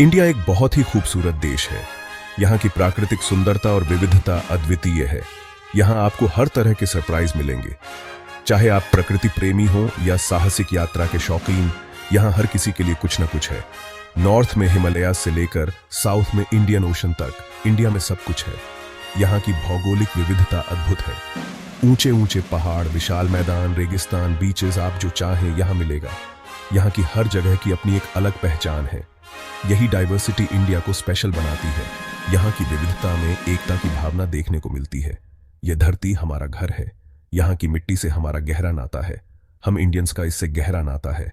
India एक बहुत ही खूबसूरत देश है। यहाँ की प्राकृतिक सुंदरता और विविधता अद्वितीय है। यहाँ आपको हर तरह के सरप्राइज मिलेंगे। चाहे आप प्रकृति प्रेमी हो या साहसिक यात्रा के शौकीन, यहाँ हर किसी के लिए कुछ न कुछ है। नॉर्थ में हिमालयाज से लेकर साउथ में इंडियन ओशन तक, इंडिया में सब कुछ है। यहाँ की भौगोलिक विविधता अद्भुत है। ऊंचे ऊंचे पहाड़, विशाल मैदान, रेगिस्तान, बीचेस, आप जो चाहें यहाँ मिलेगा। यहाँ की हर जगह की अपनी एक अलग पहचान है। यही डाइवर्सिटी इंडिया को स्पेशल बनाती है। यहाँ की विविधता में एकता की भावना देखने को मिलती है। यह धरती हमारा घर है। यहाँ की मिट्टी से हमारा गहरा नाता है। हम इंडियंस का इससे गहरा नाता है।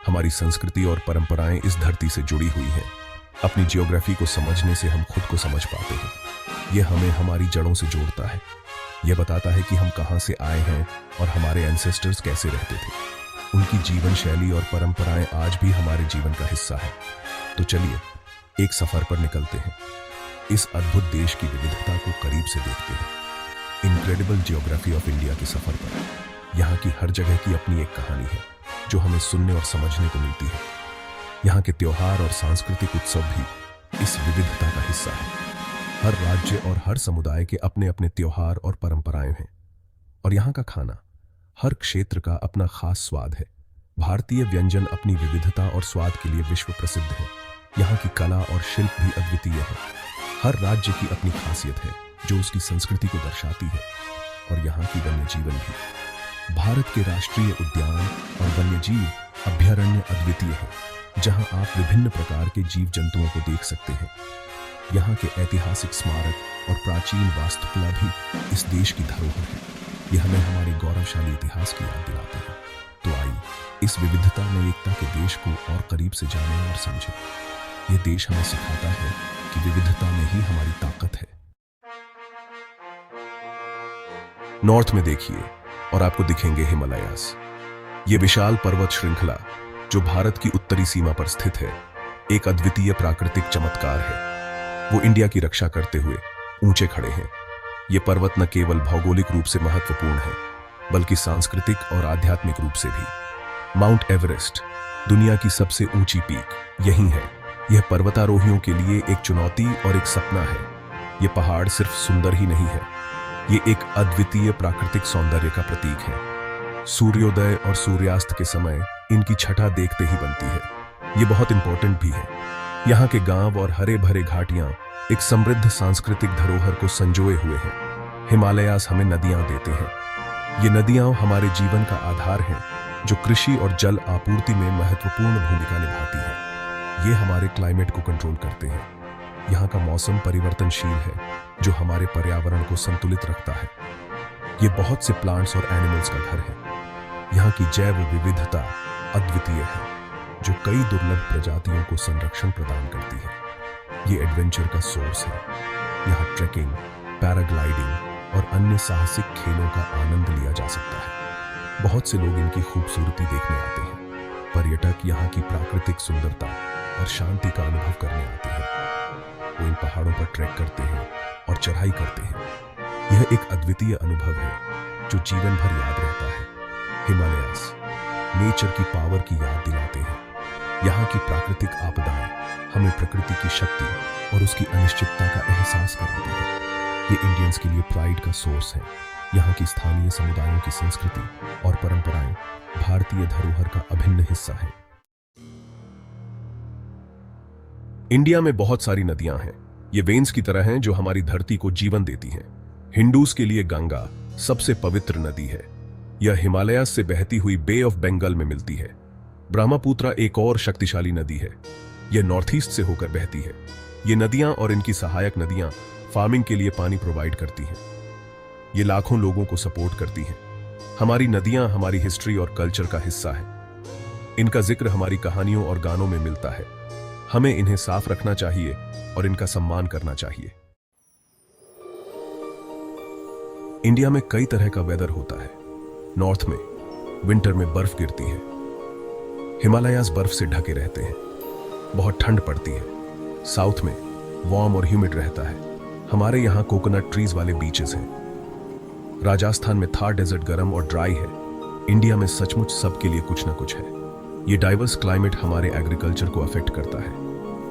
हमारी संस्कृति और परंपराएं इस धरती से जुड़ी हुई हैं। अपनी जियोग्राफी को समझने से हम खुद को समझ पाते हैं। यह हमें हमारी जड़ों से जोड़ता है। यह बताता है कि हम कहां से आए हैं और हमारे एंसेस्टर्स कैसे रहते थे। उनकी जीवन शैली और परंपराएं आज भी हमारे जीवन का हिस्सा है। तो चलिए एक सफर पर निकलते हैं। इस अद्भुत देश की विविधता को करीब से देखते हैं। इनक्रेडिबल जियोग्राफी ऑफ इंडिया के सफर पर। यहाँ की हर जगह की अपनी एक कहानी है जो हमें सुनने और समझने को मिलती है। यहाँ के त्योहार और सांस्कृतिक उत्सव भी इस विविधता का हिस्सा है। हर राज्य और हर समुदाय के अपने अपने त्योहार और परंपराएं हैं। और यहाँ का खाना, हर क्षेत्र का अपना खास स्वाद है। भारतीय व्यंजन अपनी विविधता और स्वाद के लिए विश्व प्रसिद्ध है। यहाँ की कला और शिल्प भी अद्वितीय है। हर राज्य की अपनी खासियत है जो उसकी संस्कृति को दर्शाती है। और यहाँ की वन्य जीवन भी। भारत के राष्ट्रीय उद्यान और वन्यजीव अभयारण्य अद्वितीय है, जहाँ आप विभिन्न प्रकार के जीव जंतुओं को देख सकते हैं। यहाँ के ऐतिहासिक स्मारक और प्राचीन वास्तुकला भी इस देश की धरोहर है। यह हमें हमारे गौरवशाली इतिहास की याद दिलाते हैं। तो आइए इस विविधता में एकता के देश को और करीब से जानें और समझें। यह देश हमें सिखाता है कि विविधता में ही हमारी ताकत है। नॉर्थ में देखिए और आपको दिखेंगे हिमालयास। ये विशाल पर्वत श्रृंखला जो भारत की उत्तरी सीमा पर स्थित है, एक अद्वितीय प्राकृतिक चमत्कार है। वो इंडिया की रक्षा करते हुए ऊंचे खड़े हैं। ये पर्वत न केवल भौगोलिक रूप से महत्वपूर्ण है, बल्कि सांस्कृतिक और आध्यात्मिक रूप से भी। माउंट एवरेस्ट, दुनिया की सबसे ऊंची पीक, यही है। यह पर्वतारोहियों के लिए एक चुनौती और एक सपना है। यह पहाड़ सिर्फ सुंदर ही नहीं है, ये एक अद्वितीय प्राकृतिक सौंदर्य का प्रतीक है। सूर्योदय और सूर्यास्त के समय इनकी छटा देखते ही बनती है। ये बहुत इंपॉर्टेंट भी है। यहाँ के गांव और हरे भरे घाटियां एक समृद्ध सांस्कृतिक धरोहर को संजोए हुए हैं। हिमालयास हमें नदियां देते हैं। ये नदियां हमारे जीवन का आधार हैं, जो कृषि और जल आपूर्ति में महत्वपूर्ण भूमिका निभाती हैं। ये हमारे क्लाइमेट को कंट्रोल करते हैं। यहाँ का मौसम परिवर्तनशील है, जो हमारे पर्यावरण को संतुलित रखता है। ये बहुत से प्लांट्स और एनिमल्स का घर है। यहाँ की जैव विविधता अद्वितीय है, जो कई दुर्लभ प्रजातियों को संरक्षण प्रदान करती है। ये एडवेंचर का सोर्स है। यहाँ ट्रेकिंग, पैराग्लाइडिंग और अन्य साहसिक खेलों का आनंद लिया जा सकता है। बहुत से लोग इनकी खूबसूरती देखने आते हैं। पर्यटक यहाँ की प्राकृतिक सुंदरता और शांति का अनुभव करने आते हैं। वो इन पहाड़ों पर ट्रैक करते हैं और चढ़ाई करते हैं। यह एक अद्वितीय अनुभव है जो जीवन भर याद रहता है। हिमालयास नेचर की पावर की याद दिलाते हैं। यहाँ की प्राकृतिक आपदाएं हमें प्रकृति की शक्ति और उसकी अनिश्चितता का एहसास कराती है। ये इंडियंस के लिए प्राइड का सोर्स है। यहाँ की स्थानीय समुदायों की संस्कृति और परंपराएं भारतीय धरोहर का अभिन्न हिस्सा है। इंडिया में बहुत सारी नदियां हैं। ये वेन्स की तरह हैं जो हमारी धरती को जीवन देती हैं। हिंदूज के लिए गंगा सबसे पवित्र नदी है। यह हिमालय से बहती हुई बे ऑफ बंगाल में मिलती है। ब्रह्मपुत्र एक और शक्तिशाली नदी है। यह नॉर्थ ईस्ट से होकर बहती है। ये नदियां और इनकी सहायक नदियां फार्मिंग के लिए पानी प्रोवाइड करती हैं। ये लाखों लोगों को सपोर्ट करती हैं। हमारी नदियां हमारी हिस्ट्री और कल्चर का हिस्सा है। इनका जिक्र हमारी कहानियों और गानों में मिलता है। हमें इन्हें साफ रखना चाहिए और इनका सम्मान करना चाहिए। इंडिया में कई तरह का वेदर होता है। नॉर्थ में विंटर में बर्फ गिरती है। हिमालयास बर्फ से ढके रहते हैं, बहुत ठंड पड़ती है। साउथ में वार्म और ह्यूमिड रहता है। हमारे यहाँ कोकोनट ट्रीज वाले बीचेस हैं। राजस्थान में थार डेजर्ट गर्म और ड्राई है। इंडिया में सचमुच सबके लिए कुछ ना कुछ है। ये डाइवर्स क्लाइमेट हमारे एग्रीकल्चर को अफेक्ट करता है।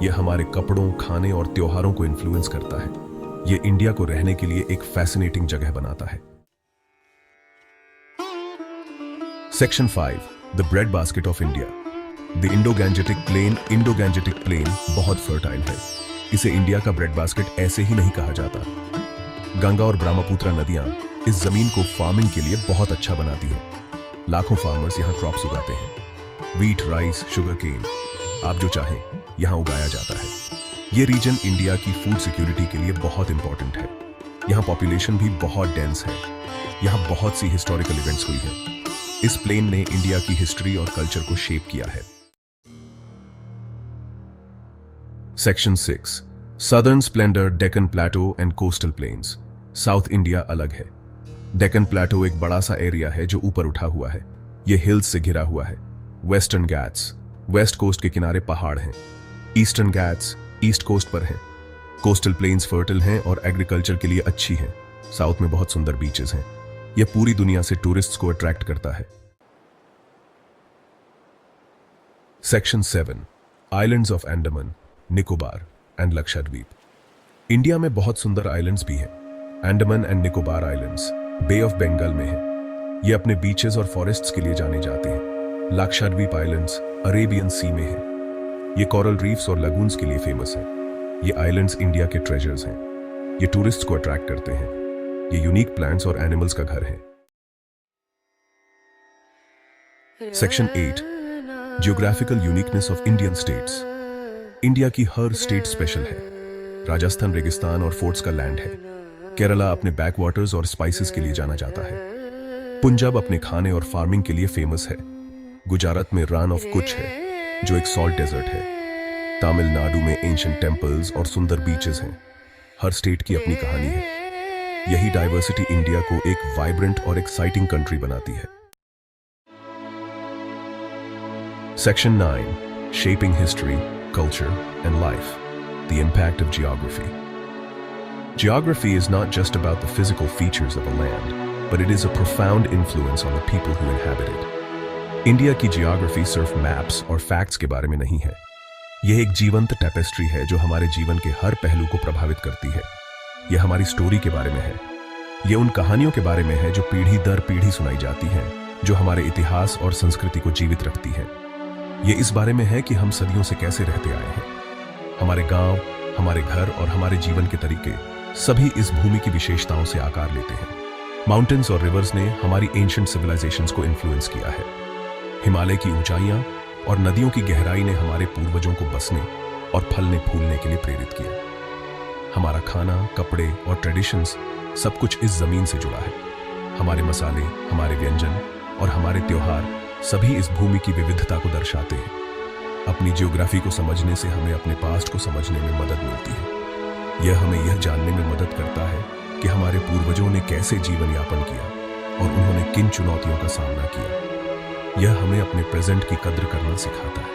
ये हमारे कपड़ों, खाने और त्योहारों को इन्फ्लुएंस करता है। ये इंडिया को रहने के लिए एक फैसिनेटिंग जगह बनाता है। Section 5, the bread basket of India. The Indo-Gangetic plain बहुत फर्टाइल है। इसे इंडिया का ब्रेड बास्केट ऐसे ही नहीं कहा जाता। गंगा और ब्रह्मपुत्र नदियां इस जमीन को फार्मिंग के लिए बहुत अच्छा बनाती हैं। लाखों फार्मर्स यहाँ क्रॉप्स उगाते हैं। वीट, राइस, शुगर केन, आप जो चाहें यहाँ उगाया जाता है। ये रीजन इंडिया की फूड सिक्योरिटी के लिए बहुत इंपॉर्टेंट है। यहाँ पॉपुलेशन भी बहुत डेंस है। यहाँ बहुत सी हिस्टोरिकल इवेंट्स हुई हैं। इस प्लेन ने इंडिया की हिस्ट्री और कल्चर को शेप किया है। Section 6, southern splendour, Deccan plateau and coastal plains. South India अलग है। डेक्कन प्लेटो एक बड़ा सा एरिया है जो ऊपर उठा हुआ है। यह हिल्स से घिरा हुआ है। वेस्टर्न घाट्स, वेस्ट कोस्ट के किनारे पहाड़ हैं। ईस्टर्न घाट्स ईस्ट कोस्ट पर हैं। कोस्टल प्लेन्स फर्टिल हैं और एग्रीकल्चर के लिए अच्छी हैं। साउथ में बहुत सुंदर बीचेस हैं। यह पूरी दुनिया से टूरिस्ट्स को अट्रैक्ट करता है। Section 7, islands of Andaman, Nicobar and Lakshadweep. India में बहुत सुंदर आइलैंड्स भी हैं। Andaman and Nicobar islands bay of Bengal में हैं। ये अपने बीचेस और फॉरेस्ट्स के लिए जाने जाते हैं। लक्षद्वीप आइलैंड्स अरेबियन सी में हैं। ये कोरल रीफ्स और लगून्स के लिए फेमस है। ये आइलैंड्स इंडिया के ट्रेजर्स हैं। ये टूरिस्ट्स को अट्रैक्ट करते हैं। ये यूनिक प्लांट्स और एनिमल्स का घर है। Section 8, geographical uniqueness of Indian states. India की हर स्टेट स्पेशल है। राजस्थान रेगिस्तान और फोर्ट्स का लैंड है। केरला अपने बैकवाटर्स और स्पाइसेस के लिए जाना जाता है। पंजाब अपने खाने और फार्मिंग के लिए फेमस है। गुजरात में रान ऑफ कुछ है जो एक सॉल्ट डेजर्ट है। तमिलनाडु में एंशिएंट टेम्पल्स और सुंदर बीचेस हैं। हर स्टेट की अपनी कहानी है। यही डाइवर्सिटी इंडिया को एक वाइब्रेंट और एक्साइटिंग कंट्री बनाती है। Section 9, shaping history, culture and life, the impact of geography. Geography is not just about the physical features of a land, but it is a profound influence on the people who inhabit it. India की geography सिर्फ maps और facts के बारे में नहीं है। यह एक जीवंत टेपेस्ट्री है जो हमारे जीवन के हर पहलू को प्रभावित करती है। यह हमारी स्टोरी के बारे में है। यह उन कहानियों के बारे में है जो पीढ़ी दर पीढ़ी सुनाई जाती हैं, जो हमारे इतिहास और संस्कृति को जीवित रखती है। यह इस बारे में है कि हम सदियों से कैसे रहते आए हैं। हमारे गांव, हमारे घर और हमारे जीवन के तरीके सभी इस भूमि की विशेषताओं से आकार लेते हैं। माउंटेन्स और रिवर्स ने हमारी एंशिएंट सिविलाइजेशंस को इन्फ्लुएंस किया है। हिमालय की ऊंचाइयां और नदियों की गहराई ने हमारे पूर्वजों को बसने और फलने फूलने के लिए प्रेरित किया। हमारा खाना, कपड़े और ट्रेडिशंस सब कुछ इस जमीन से जुड़ा है। हमारे मसाले, हमारे व्यंजन और हमारे त्योहार सभी इस भूमि की विविधता को दर्शाते हैं। अपनी जियोग्राफी को समझने से हमें अपने पास्ट को समझने में मदद मिलती है। यह हमें यह जानने में मदद करता है कि हमारे पूर्वजों ने कैसे जीवन यापन किया और उन्होंने किन चुनौतियों का सामना किया। यह हमें अपने प्रेजेंट की कद्र करना सिखाता है।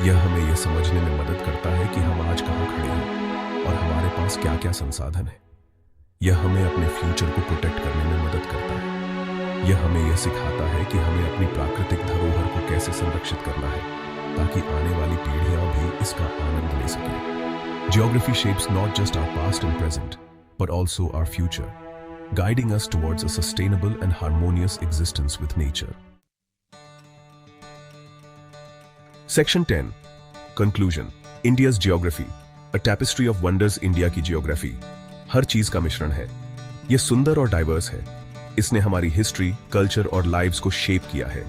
यह हमें यह समझने में मदद करता है कि हम आज कहाँ खड़े हैं और हमारे पास क्या क्या संसाधन है। यह हमें अपने फ्यूचर को प्रोटेक्ट करने में मदद करता है। यह हमें यह सिखाता है कि हमें अपनी प्राकृतिक धरोहर को कैसे संरक्षित करना है ताकि आने वाली पीढ़ियां भी इसका आनंद ले सकें। Geography shapes not just our past and present, but also our future, guiding us towards a sustainable and harmonious existence with nature. Section 10, Conclusion, India's Geography, a tapestry of wonders. India की geography हर चीज का मिश्रण है। यह सुंदर और diverse है। इसने हमारी हिस्ट्री, कल्चर और लाइव्स को शेप किया है।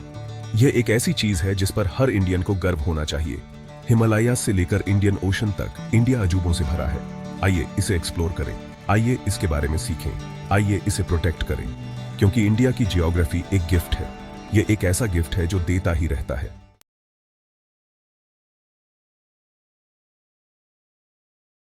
यह एक ऐसी चीज है जिस पर हर इंडियन को गर्व होना चाहिए। हिमालय से लेकर इंडियन ओशन तक इंडिया अजूबों से भरा है। आइए इसे एक्सप्लोर करें। आइए इसके बारे में सीखें। आइए इसे प्रोटेक्ट करें, क्योंकि इंडिया की जियोग्राफी एक गिफ्ट है। यह एक ऐसा गिफ्ट है जो देता ही रहता है।